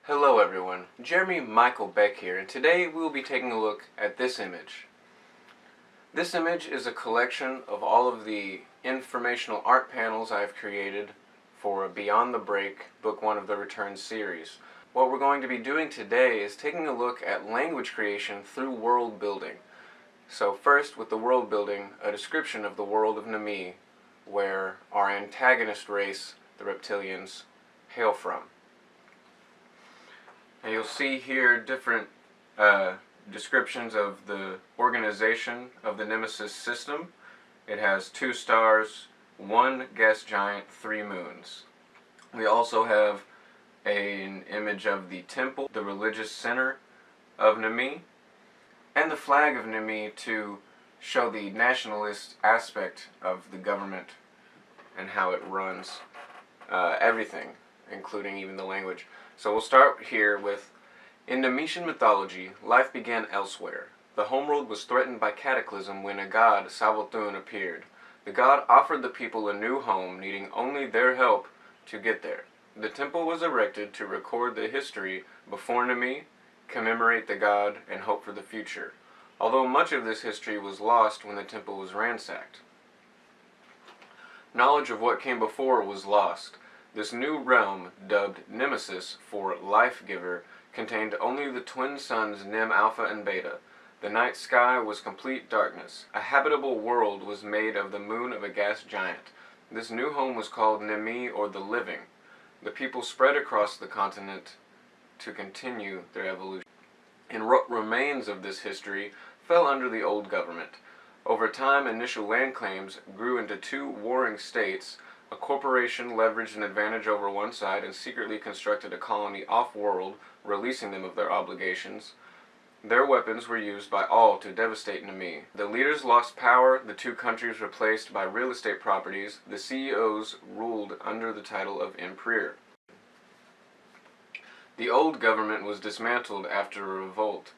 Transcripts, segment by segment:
Hello everyone, Jeremy Michael Beck here, and today we will be taking a look at this image. This image is a collection of all of the informational art panels I have created for Beyond the Break, Book 1 of the Return series. What we're going to be doing today is taking a look at language creation through world building. So first, with the world building, a description of the world of Nami, where our antagonist race, the reptilians, hail from. And you'll see here different descriptions of the organization of the Nemesis system. It has 2 stars, 1 gas giant, 3 moons. We also have an image of the temple, the religious center of Nami, and the flag of Nami to show the nationalist aspect of the government and how it runs everything, including even the language. So we'll start here with, in Nemetian mythology, life began elsewhere. The homeworld was threatened by cataclysm when a god, Savathun, appeared. The god offered the people a new home, needing only their help to get there. The temple was erected to record the history before Nami, commemorate the god, and hope for the future, although much of this history was lost when the temple was ransacked. Knowledge of what came before was lost. This new realm, dubbed Nemesis for Life Giver, contained only the twin suns Nem Alpha and Beta. The night sky was complete darkness. A habitable world was made of the moon of a gas giant. This new home was called Nemi, or the Living. The people spread across the continent to continue their evolution. And what remains of this history fell under the old government. Over time, initial land claims grew into 2 warring states. A corporation leveraged an advantage over one side and secretly constructed a colony off-world, releasing them of their obligations. Their weapons were used by all to devastate Nami. The leaders lost power, the 2 countries replaced by real estate properties. The CEOs ruled under the title of Emperor. The old government was dismantled after a revolt.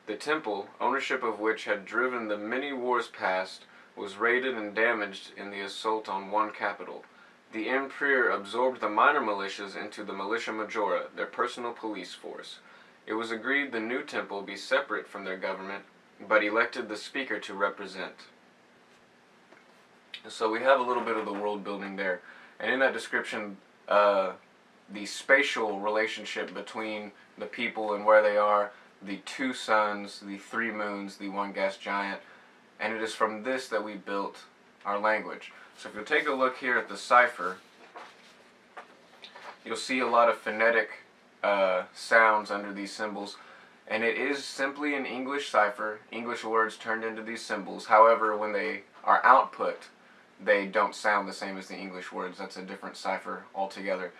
The temple, ownership of which had driven the many wars past, was raided and damaged in the assault on one capital. The Emperor absorbed the minor militias into the Militia Majora, their personal police force. It was agreed the new temple be separate from their government, but elected the speaker to represent. So we have a little bit of the world building there. And in that description, the spatial relationship between the people and where they are, the 2 suns, the 3 moons, the 1 gas giant, and it is from this that we built our language. So if you'll take a look here at the cipher, you'll see a lot of phonetic sounds under these symbols, and it is simply an English cipher, English words turned into these symbols. However, when they are output, they don't sound the same as the English words. That's a different cipher altogether.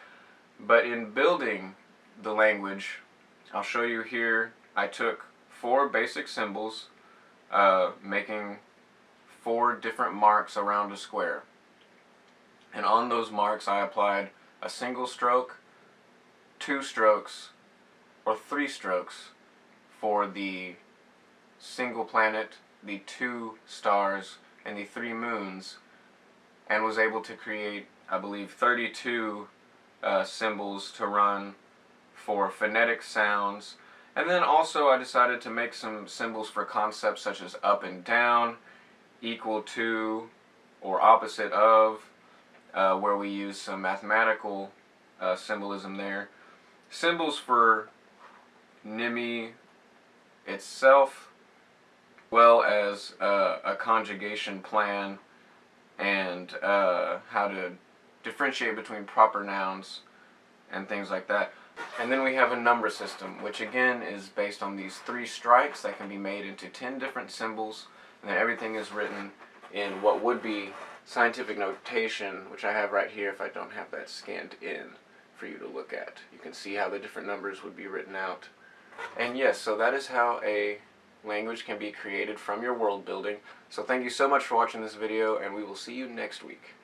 But in building the language, I'll show you here, I took 4 basic symbols, making 4 different marks around a square. And on those marks I applied a single stroke, 2 strokes, or 3 strokes for the single planet, the 2 stars, and the 3 moons, and was able to create, I believe, 32 symbols to run for phonetic sounds. And then also I decided to make some symbols for concepts such as up and down, equal to, or opposite of, where we use some mathematical symbolism there. Symbols for Nimi itself, as well as a conjugation plan and how to differentiate between proper nouns and things like that. And then we have a number system, which again is based on these 3 strikes that can be made into 10 different symbols, and then everything is written in what would be scientific notation, which I have right here if I don't have that scanned in for you to look at. You can see how the different numbers would be written out. And yes, so that is how a language can be created from your world building. So thank you so much for watching this video, and we will see you next week.